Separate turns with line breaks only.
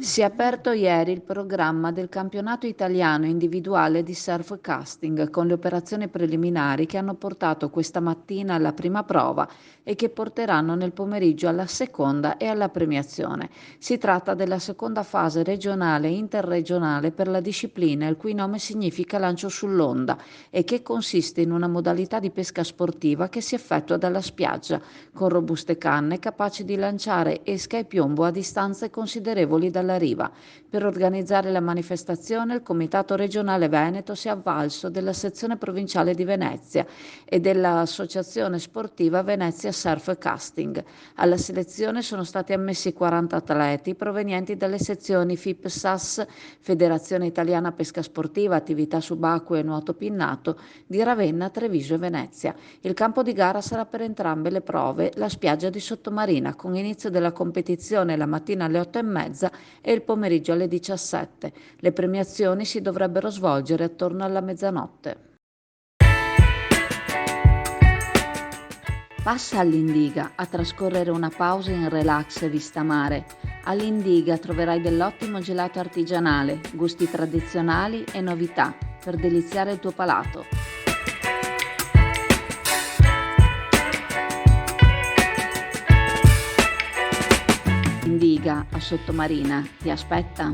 Si è aperto ieri il programma del campionato italiano individuale di surf casting con le operazioni preliminari che hanno portato questa mattina alla prima prova e che porteranno nel pomeriggio alla seconda e alla premiazione. Si tratta della seconda fase regionale e interregionale per la disciplina, il cui nome significa lancio sull'onda e che consiste in una modalità di pesca sportiva che si effettua dalla spiaggia con robuste canne capaci di lanciare esca e piombo a distanze considerevoli dalla riva. Per organizzare la manifestazione, il Comitato regionale Veneto si è avvalso della sezione provinciale di Venezia e dell'Associazione Sportiva Venezia Surf Casting. Alla selezione sono stati ammessi 40 atleti provenienti dalle sezioni FIPSAS, Federazione Italiana Pesca Sportiva, Attività Subacquee e Nuoto Pinnato, di Ravenna, Treviso e Venezia. Il campo di gara sarà per entrambe le prove la spiaggia di Sottomarina, con inizio della competizione la mattina alle 8:30 e il pomeriggio alle 17. Le premiazioni si dovrebbero svolgere attorno alla mezzanotte. Passa all'Indiga a trascorrere una pausa in relax e vista mare. All'Indiga troverai dell'ottimo gelato artigianale, gusti tradizionali e novità per deliziare il tuo palato. Indiga a Sottomarina ti aspetta.